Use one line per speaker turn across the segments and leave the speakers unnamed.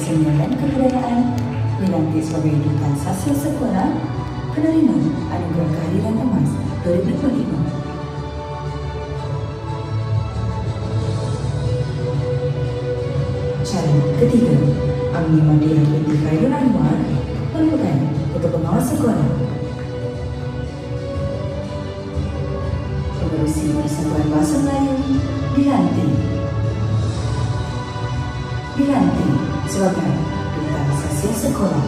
Kesenian dan Kebudayaan dilantik sebagai Duta Sastra Sekolah penerima Anugerah Kehadiran Emas 2025. Calon ketiga, Amni Madiah binti Khairul Anwar merupakan Ketua Pengawas Sekolah. Pengerusi Persatuan Bahasa Melayu dilantik sebagai Duta Sastra Sekolah.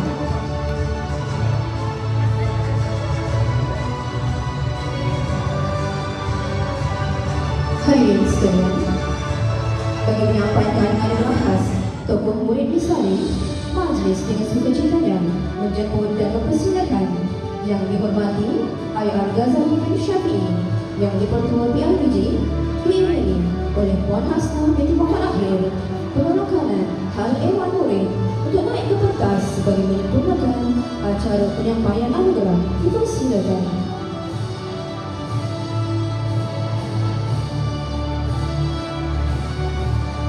Hadirin sekalian, bagi menyampaikan anugerah khas tokoh murid disalin, majlis dengan sukacitanya menjemput dan mempersilakan Yang dihormati Ayah Ghazali bin Syafi'i yang dipertua PIBG diiringi oleh Puan Hasna binti Muhammad Akhir, penolong kanan Hal Ewan Murid untuk naik ke pentas bagi menyempurnakan acara penyampaian anugerah. Dipersilakan.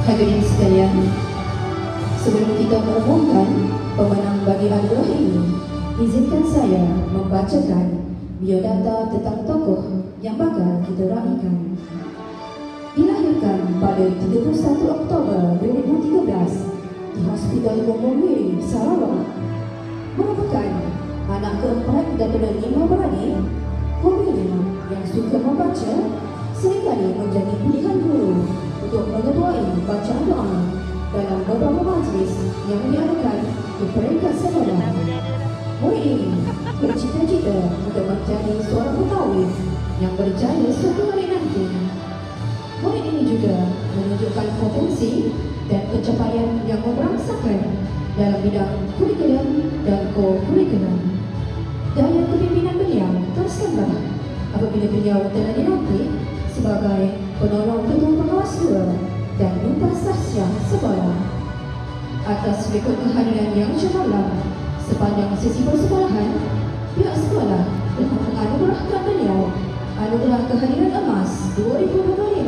Hadirin sekalian, sebelum kita mengumumkan pemenang bagi anugerah ini, izinkan saya membacakan biodata tentang tokoh yang bakal kita raikan. Dilahirkan pada 31 Oktober 2013 di Hospital Umum Miri, Sarawak. Merupakan anak keempat daripada 5 beradik. Hobinya yang suka membaca seringkali menjadi pilihan guru untuk mengetuai bacaan doa dalam beberapa majlis yang diadakan di peringkat sekolah. Murid ini bercita-cita untuk menjadi seorang pegawai yang berjaya suatu hari nanti. Murid ini juga menunjukkan potensi dan pencapaian yang memberangsakan dalam bidang kurikulum dan co-kurikulum. Daya kepimpinan beliau tersembah apabila beliau telah dilantik sebagai penolong ketua pengawas 2 dan duta sastra sekolah. Atas rekod kehadiran yang cemerlang sepanjang sesi persekolahan, pihak sekolah telah menganugerahkan beliau Anugerah Kehadiran Emas 2025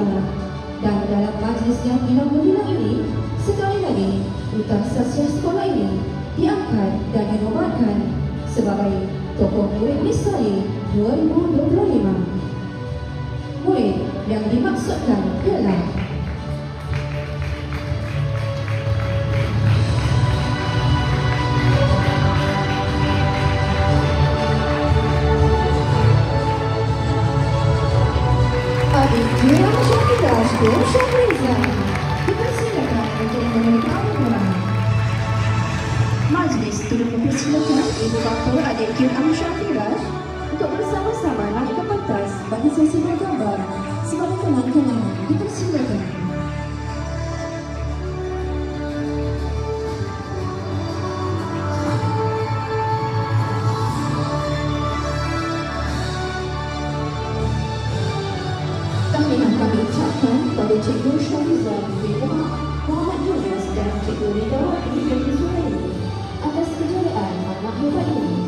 dan dalam majlis yang inaugural ini, sekali lagi duta sastra sekolah ini diangkat dan dinobatkan sebagai tokoh murid Nisari 2025. Murid yang dimaksudkan ialah Adik Kira Syafira Syafriza. Dipersilakan untuk menerima anugerah. Majlis turut mempersilakan Ibu Bapa Adik Kira Syafira untuk bersama-sama naik ke pentas bagi sesi bergambar sebagai kenang-kenangan. Dipersilakan. Tahniah kami ucapkan pada Cikgu Syafriza bin Muhammad Yunus dan Cikgu Ridawati binti Suhaili atas kejayaan anak hebat ini.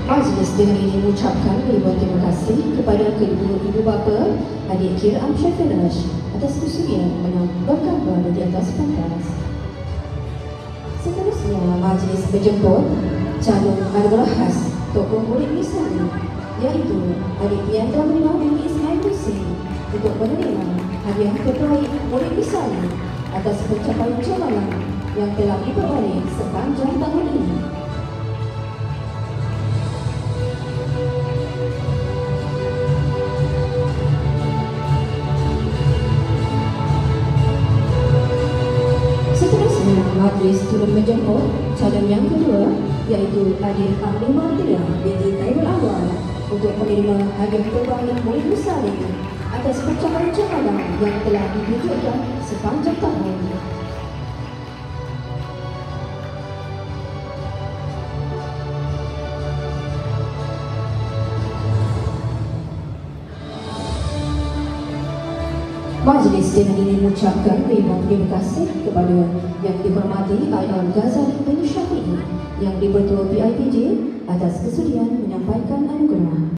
Majlis dengan ini mengucapkan ribuan terima kasih kepada kedua ibu bapa Adik Kira Syafira atas kesudian bergambar di atas pentas. Seterusnya, majlis menjemput calon anugerah khas tokoh murid Nisari, iaitu Adik Pianda Merinau binti Ismail Hussein untuk menerima hadiah terbaik murid Nisari atas pencapaian cemerlang yang telah diperoleh sepanjang tahun ini. Seterusnya, majlis turut menjemput calon yang kedua iaitu Adik Ahlimah Tia binti Khairul Awal untuk menerima hadiah terbaik Murid Salim atas pencapaian cabaran yang telah diwujudkan sepanjang tahun. Majlis dengan ini mengucapkan ribuan terima kasih kepada Yang Dihormati Aidil Ghazali bin Syafi'i, Yang di-Pertua PIPJ atas kesudian menyampaikan anugerah.